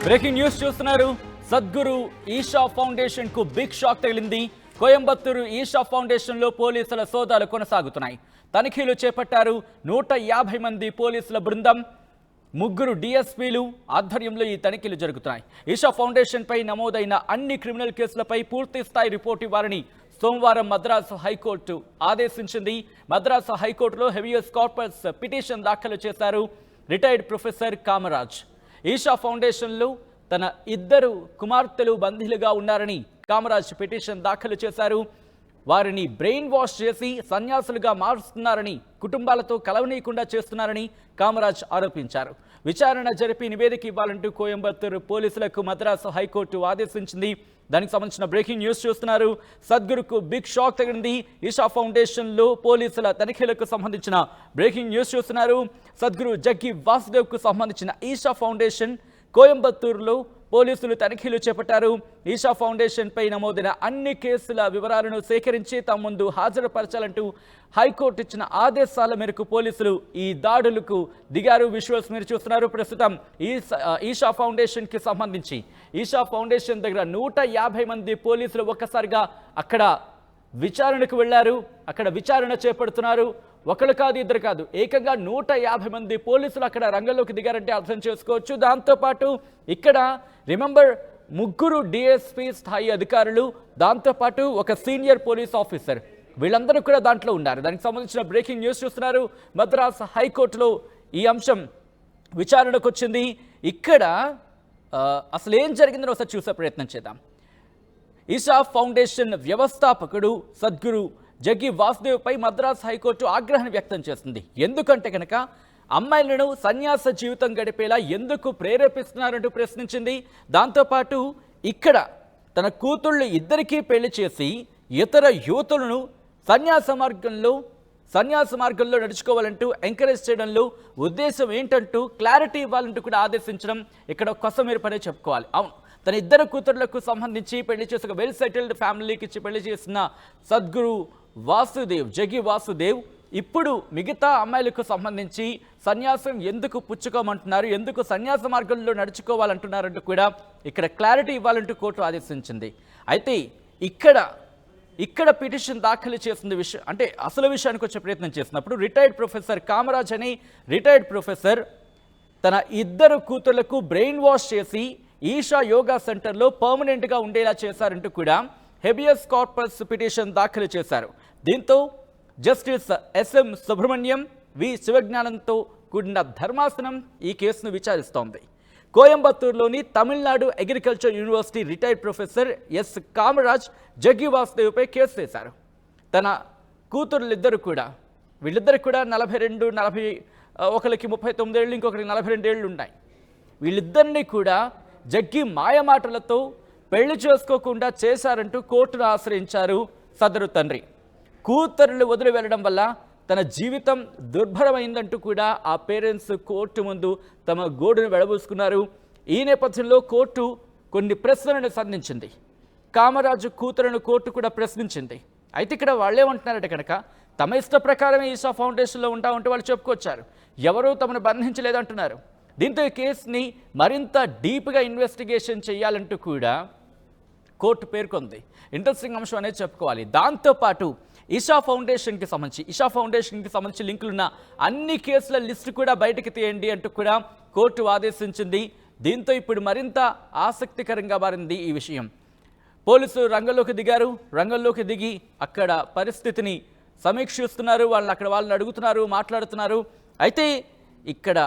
Breaking news చూస్తున్నారు. Sadhguru Isha foundation కు big shock తగిలింది. కోయంబత్తూరు ఈషా ఫౌండేషన్ లో పోలీసుల సోదాలు కొనసాగుతున్నాయి. తనిఖీలు చేపట్టారు. 150 మంది పోలీసుల బృందం, 3 డిఎస్పీలు ఆధ్వర్యంలో ఈ తనిఖీలు జరుగుతున్నాయి. ఈషా ఫౌండేషన్ పై నమోదైన అన్ని క్రిమినల్ కేసులపై పూర్తి స్థాయి రిపోర్టు ఇవ్వాలని సోమవారం మద్రాసు హైకోర్టు ఆదేశించింది. మద్రాసు హైకోర్టులో హెబియస్ కార్పస్ పిటిషన్ దాఖలు చేశారు రిటైర్డ్ ప్రొఫెసర్ కామరాజ్. ఈషా ఫౌండేషన్లో తన 2 కుమార్తెలు బందీలుగా ఉన్నారని కామరాజ్ పిటిషన్ దాఖలు చేశారు. వారిని బ్రెయిన్ వాష్ చేసి సన్యాసులుగా మారుస్తున్నారని, కుటుంబాలతో కలవనీయకుండా చేస్తున్నారని కామరాజ్ ఆరోపించారు. విచారణ జరిపి నివేదిక ఇవ్వాలంటూ కోయంబత్తూరు పోలీసులకు మద్రాసు హైకోర్టు ఆదేశించింది. దానికి సంబంధించిన బ్రేకింగ్ న్యూస్ చూస్తున్నారు. సద్గురుకు బిగ్ షాక్ తగిలింది. ఈషా ఫౌండేషన్లో పోలీసుల తనిఖీలకు సంబంధించిన బ్రేకింగ్ న్యూస్ చూస్తున్నారు. సద్గురు జగ్గి వాసుదేవ్కు సంబంధించిన ఈషా ఫౌండేషన్ కోయంబత్తూరులో పోలీసులు తనిఖీలు చేపట్టారు. ఈషా ఫౌండేషన్ పై నమోదైన అన్ని కేసుల వివరాలను సేకరించి తమ ముందు హాజరుపరచాలంటూ హైకోర్టు ఇచ్చిన ఆదేశాల మేరకు పోలీసులు ఈ దాడులకు దిగారు. విజువల్స్ మీరు చూస్తున్నారు. ప్రస్తుతం ఈషా ఫౌండేషన్ కి సంబంధించి ఈషా ఫౌండేషన్ దగ్గర 150 మంది పోలీసులు ఒక్కసారిగా అక్కడ విచారణకు వెళ్లారు. అక్కడ విచారణ చేపడుతున్నారు. ఒకరు కాదు, 2 కాదు, ఏకంగా 150 మంది పోలీసులు అక్కడ రంగంలోకి దిగారంటే అర్థం చేసుకోవచ్చు. దాంతోపాటు ఇక్కడ రిమెంబర్ 3 డిఎస్పీ స్థాయి అధికారులు, దాంతోపాటు ఒక సీనియర్ పోలీస్ ఆఫీసర్, వీళ్ళందరూ కూడా దాంట్లో ఉన్నారు. దానికి సంబంధించిన బ్రేకింగ్ న్యూస్ చూస్తున్నారు. మద్రాస్ హైకోర్టులో ఈ అంశం విచారణకు వచ్చింది. ఇక్కడ అసలు ఏం జరిగిందని ఒకసారి చూసే ప్రయత్నం చేద్దాం. ఈషా ఫౌండేషన్ వ్యవస్థాపకుడు సద్గురు జగ్గి వాసుదేవ్ పై మద్రాస్ హైకోర్టు ఆగ్రహం వ్యక్తం చేస్తుంది. ఎందుకంటే కనుక అమ్మాయిలను సన్యాస జీవితం గడిపేలా ఎందుకు ప్రేరేపిస్తున్నారంటూ ప్రశ్నించింది. దాంతోపాటు ఇక్కడ తన కూతుళ్ళు 2కి పెళ్లి చేసి ఇతర యువతులను సన్యాస మార్గంలో నడుచుకోవాలంటూ ఎంకరేజ్ చేయడంలో ఉద్దేశం ఏంటంటూ క్లారిటీ ఇవ్వాలంటూ కూడా ఆదేశించడం ఇక్కడ కొసమేరు పనే చెప్పుకోవాలి. అవును, తన 2 కూతుర్లకు సంబంధించి పెళ్లి చేసి ఒక వెల్ సెటిల్డ్ ఫ్యామిలీకి ఇచ్చి పెళ్లి చేసిన సద్గురు వాసుదేవ్, జగ్గి వాసుదేవ్ ఇప్పుడు మిగతా అమ్మాయిలకు సంబంధించి సన్యాసం ఎందుకు పుచ్చుకోమంటున్నారు, ఎందుకు సన్యాస మార్గంలో నడుచుకోవాలంటున్నారంటూ కూడా ఇక్కడ క్లారిటీ ఇవ్వాలంటూ కోర్టు ఆదేశించింది. అయితే ఇక్కడ పిటిషన్ దాఖలు చేసిన విషయం అంటే అసలు విషయానికి వచ్చే ప్రయత్నం చేసినప్పుడు రిటైర్డ్ ప్రొఫెసర్ కామరాజ్ అని రిటైర్డ్ ప్రొఫెసర్ తన 2 కూతుర్లకు బ్రెయిన్ వాష్ చేసి ఈషా యోగా సెంటర్లో పర్మనెంట్గా ఉండేలా చేశారంటూ కూడా హెబియస్ కార్పస్ పిటిషన్ దాఖలు చేశారు. దీంతో జస్టిస్ ఎస్ఎం సుబ్రహ్మణ్యం వి శివజ్ఞానంతో కూడిన ధర్మాసనం ఈ కేసును విచారిస్తోంది. కోయంబత్తూరులోని Tamil Nadu agriculture university retired professor S Kamaraj Jaggi వాసుదేవ్పై case వేశారు. తన కూతురులిద్దరు కూడా, వీళ్ళిద్దరు కూడా 42, ఒకరికి 39 ఏళ్ళు, ఇంకొకరికి 42 ఏళ్ళు ఉన్నాయి. వీళ్ళిద్దరినీ కూడా జగ్గి మాయమాటలతో పెళ్లి చేసుకోకుండా చేశారంటూ కోర్టును ఆశ్రయించారు సదరు తండ్రి. కూతురులు వదిలి వెళ్ళడం వల్ల తన జీవితం దుర్భరమైందంటూ కూడా ఆ పేరెంట్స్ కోర్టు ముందు తమ గోడును వెడబూసుకున్నారు. ఈ నేపథ్యంలో కోర్టు కొన్ని ప్రశ్నలను సంధించింది. కామరాజు కూతురును కోర్టు కూడా ప్రశ్నించింది. అయితే ఇక్కడ వాళ్ళేమంటున్నారంటే కనుక తమ ఇష్ట ప్రకారమే ఈషా ఫౌండేషన్లో ఉంటామంటే వాళ్ళు చెప్పుకొచ్చారు. ఎవరూ తమను బంధించలేదంటున్నారు. దీంతో ఈ కేసుని మరింత డీప్గా ఇన్వెస్టిగేషన్ చేయాలంటూ కూడా కోర్టు పేర్కొంది. ఇంట్రెస్టింగ్ అంశం అనేది చెప్పుకోవాలి. దాంతోపాటు ఈషా ఫౌండేషన్కి సంబంధించి లింకులున్న అన్ని కేసుల లిస్టు కూడా బయటకు తీయండి అంటూ కూడా కోర్టు ఆదేశించింది. దీంతో ఇప్పుడు మరింత ఆసక్తికరంగా మారింది ఈ విషయం. పోలీసులు రంగంలోకి దిగారు. రంగంలోకి దిగి అక్కడ పరిస్థితిని సమీక్షిస్తున్నారు. వాళ్ళని అడుగుతున్నారు, మాట్లాడుతున్నారు. అయితే ఇక్కడ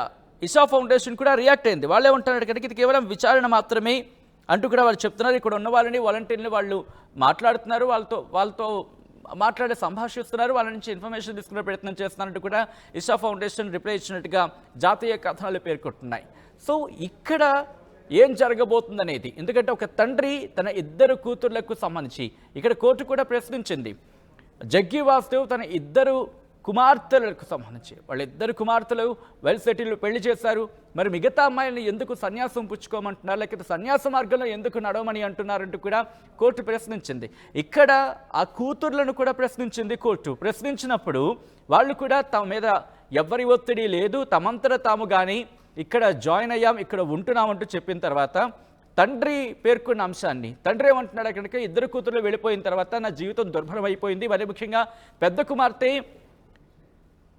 ఈషా ఫౌండేషన్ కూడా రియాక్ట్ అయింది. వాళ్ళే ఉంటారు కనుక ఇది కేవలం విచారణ మాత్రమే అంటూ కూడా వాళ్ళు చెప్తున్నారు. ఇక్కడ ఉన్న వాళ్ళని వాలంటీర్ని వాళ్ళు మాట్లాడుతున్నారు, వాళ్ళతో మాట్లాడే సంభాషిస్తున్నారు, వాళ్ళ నుంచి ఇన్ఫర్మేషన్ తీసుకునే ప్రయత్నం చేస్తున్నారంటూ కూడా ఈషా ఫౌండేషన్ రిప్లై ఇచ్చినట్టుగా జాతీయ కథనాలు పేర్కొంటున్నాయి. సో ఇక్కడ ఏం జరగబోతుందనేది, ఎందుకంటే ఒక తండ్రి తన 2 కూతుర్లకు సంబంధించి ఇక్కడ కోర్టు కూడా ప్రశ్నించింది. జగ్గి వాసుదేవ్ తన 2 కుమార్తెలకు సంబంధించి వాళ్ళిద్దరు కుమార్తెలు వెల్ సెటిల్ పెళ్లి చేశారు. మరి మిగతా అమ్మాయిలను ఎందుకు సన్యాసం పుచ్చుకోమంటున్నారు, లేకపోతే సన్యాస మార్గంలో ఎందుకు నడవమని అంటున్నారంటూ కూడా కోర్టు ప్రశ్నించింది. ఇక్కడ ఆ కూతుర్లను కూడా ప్రశ్నించింది కోర్టు. ప్రశ్నించినప్పుడు వాళ్ళు కూడా తమ మీద ఎవరి ఒత్తిడి లేదు, తమంతట తాము కానీ ఇక్కడ జాయిన్ అయ్యాం, ఇక్కడ ఉంటున్నామంటూ చెప్పిన తర్వాత తండ్రి పేర్కొన్న అంశాన్ని, తండ్రి ఏమంటున్నాడు కనుక ఇద్దరు కూతుర్లు వెళ్ళిపోయిన తర్వాత నా జీవితం దుర్భరం అయిపోయింది, మరి ముఖ్యంగా పెద్ద కుమార్తె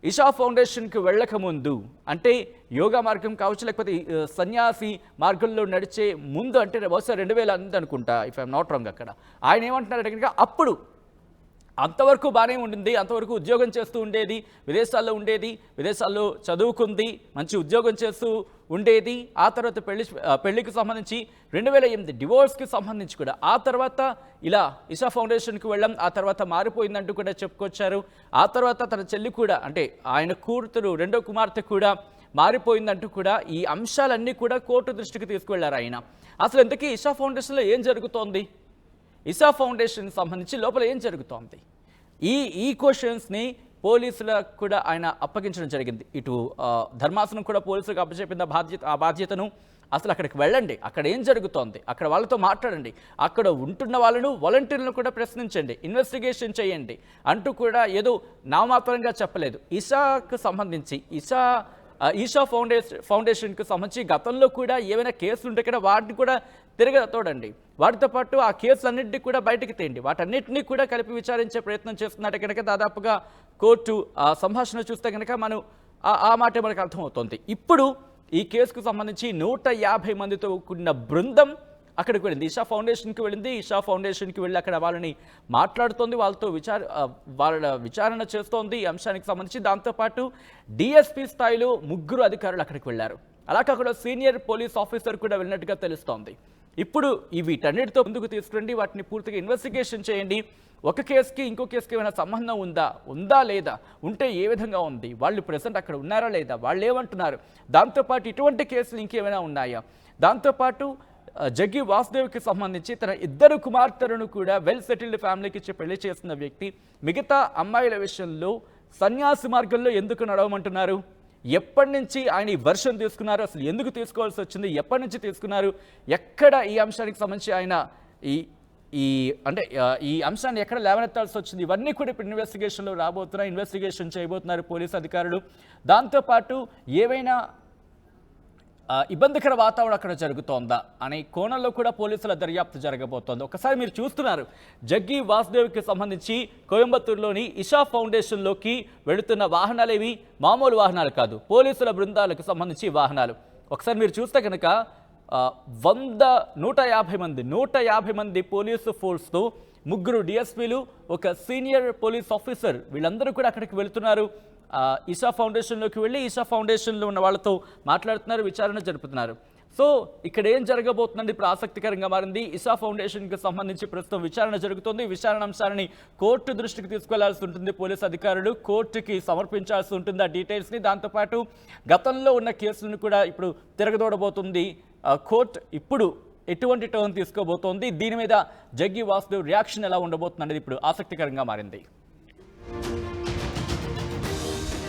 ఇషా ఫౌండేషన్కి వెళ్ళకముందు, అంటే యోగా మార్గం కావచ్చు లేకపోతే సన్యాసి మార్గంలో నడిచే ముందు, అంటే బహుశా 2000 అనుకుంటా, ఇఫ్ ఐఎమ్ నాట్ రాంగ్, అక్కడ ఆయన ఏమంటున్నాడు కనుక అప్పుడు అంతవరకు బాగానే ఉండింది, అంతవరకు ఉద్యోగం చేస్తూ ఉండేది, విదేశాల్లో ఉండేది, విదేశాల్లో చదువుకుంది, మంచి ఉద్యోగం చేస్తూ ఉండేది. ఆ తర్వాత పెళ్లికి సంబంధించి 2008 డివోర్స్కి సంబంధించి కూడా ఆ తర్వాత ఇలా ఇషా ఫౌండేషన్కి వెళ్ళాం, ఆ తర్వాత మారిపోయిందంటూ కూడా చెప్పుకొచ్చారు. ఆ తర్వాత తన చెల్లి కూడా, అంటే ఆయన కూతురు రెండో కుమార్తె కూడా మారిపోయిందంటూ కూడా ఈ అంశాలన్నీ కూడా కోర్టు దృష్టికి తీసుకువెళ్లారు ఆయన. అసలు ఇంతకీ ఇషా ఫౌండేషన్లో ఏం జరుగుతోంది, ఇషా ఫౌండేషన్ సంబంధించి లోపల ఏం జరుగుతోంది, ఈ క్వశ్చన్స్ని పోలీసులకు కూడా ఆయన అప్పగించడం జరిగింది. ఇటు ధర్మాసనం కూడా పోలీసులకు అప్పచెప్పింది ఆ బాధ్యతను. అసలు అక్కడికి వెళ్ళండి, అక్కడ ఏం జరుగుతోంది, అక్కడ వాళ్ళతో మాట్లాడండి, అక్కడ ఉంటున్న వాళ్ళను వాలంటీర్లను కూడా ప్రశ్నించండి, ఇన్వెస్టిగేషన్ చేయండి అంటూ కూడా ఏదో నామాత్రంగా చెప్పలేదు. ఇషాకు సంబంధించి ఈషా ఫౌండేషన్కి సంబంధించి గతంలో కూడా ఏమైనా కేసులు ఉంటే కదా వాటిని కూడా తిరగతోడండి, వాటితో పాటు ఆ కేసులన్నింటినీ కూడా బయటకు తేండి, వాటన్నిటినీ కూడా కలిపి విచారించే ప్రయత్నం చేస్తున్నట్టు కనుక దాదాపుగా కోర్టు సంభాషణ చూస్తే కనుక మనం ఆ మాట మనకు అర్థమవుతుంది. ఇప్పుడు ఈ కేసుకు సంబంధించి 150 మందితో కూడిన బృందం అక్కడికి వెళ్ళింది, ఇషా ఫౌండేషన్కి వెళ్ళింది. ఇషా ఫౌండేషన్కి వెళ్ళి అక్కడ వాళ్ళని మాట్లాడుతోంది, వాళ్ళతో వాళ్ళ విచారణ చేస్తోంది ఈ అంశానికి సంబంధించి. దాంతోపాటు డిఎస్పీ స్థాయిలో 3 అధికారులు అక్కడికి వెళ్ళారు, అలాగే అక్కడ సీనియర్ పోలీస్ ఆఫీసర్ కూడా వెళ్ళినట్టుగా తెలుస్తోంది. ఇప్పుడు వీటన్నిటితో ముందుకు తీసుకురండి, వాటిని పూర్తిగా ఇన్వెస్టిగేషన్ చేయండి, ఒక కేసుకి ఇంకో కేసుకి ఏమైనా సంబంధం ఉందా లేదా, ఉంటే ఏ విధంగా ఉంది, వాళ్ళు ప్రెసెంట్ అక్కడ ఉన్నారా లేదా, వాళ్ళు ఏమంటున్నారు, దాంతోపాటు ఇటువంటి కేసులు ఇంకేమైనా ఉన్నాయా, దాంతోపాటు జగ్గి వాసుదేవ్కి సంబంధించి తన 2 కుమార్తెలను కూడా వెల్ సెటిల్డ్ ఫ్యామిలీకి ఇచ్చి పెళ్లి చేస్తున్న వ్యక్తి మిగతా అమ్మాయిల విషయంలో సన్యాసి మార్గంలో ఎందుకు నడవమంటున్నారు, ఎప్పటి నుంచి ఆయన ఈ వర్షన్ తీసుకున్నారు, అసలు ఎందుకు తీసుకోవాల్సి వచ్చింది, ఎప్పటి నుంచి తీసుకున్నారు, ఎక్కడ ఈ అంశానికి సంబంధించి ఆయన ఈ అంశాన్ని ఎక్కడ లేవనెత్తాల్సి వచ్చింది, ఇవన్నీ కూడా ఇప్పుడు ఇన్వెస్టిగేషన్లో రాబోతున్నాయి, ఇన్వెస్టిగేషన్ చేయబోతున్నారు పోలీసు అధికారులు. దాంతోపాటు ఏవైనా ఇబ్బందికర వాతావరణం అక్కడ జరుగుతోందా అనే కోణంలో కూడా పోలీసుల దర్యాప్తు జరగబోతోంది. ఒకసారి మీరు చూస్తున్నారు జగ్గి వాసుదేవ్కి సంబంధించి కోయంబత్తూరులోని ఇషా ఫౌండేషన్లోకి వెళుతున్న వాహనాలేవి మామూలు వాహనాలు కాదు, పోలీసుల బృందాలకు సంబంధించి వాహనాలు. ఒకసారి మీరు చూస్తే కనుక 150 మంది పోలీసు ఫోర్స్తో 3 డిఎస్పీలు, ఒక సీనియర్ పోలీస్ ఆఫీసర్, వీళ్ళందరూ కూడా అక్కడికి వెళుతున్నారు. ఇషా ఫౌండేషన్లోకి వెళ్ళి ఇషా ఫౌండేషన్లో ఉన్న వాళ్ళతో మాట్లాడుతున్నారు, విచారణ జరుపుతున్నారు. సో ఇక్కడ ఏం జరగబోతుందండి ఇప్పుడు ఆసక్తికరంగా మారింది. ఇషా ఫౌండేషన్కి సంబంధించి ప్రస్తుతం విచారణ జరుగుతుంది. విచారణ అంశాలని కోర్టు దృష్టికి తీసుకెళ్లాల్సి ఉంటుంది, పోలీసు అధికారులు కోర్టుకి సమర్పించాల్సి ఉంటుంది ఆ డీటెయిల్స్ని. దాంతోపాటు గతంలో ఉన్న కేసులను కూడా ఇప్పుడు తిరగదోడబోతుంది కోర్టు. ఇప్పుడు ఎటువంటి టర్న్ తీసుకోబోతోంది, దీని మీద జగ్గి వాసుదేవ్ రియాక్షన్ ఎలా ఉండబోతుంది అనేది ఇప్పుడు ఆసక్తికరంగా మారింది.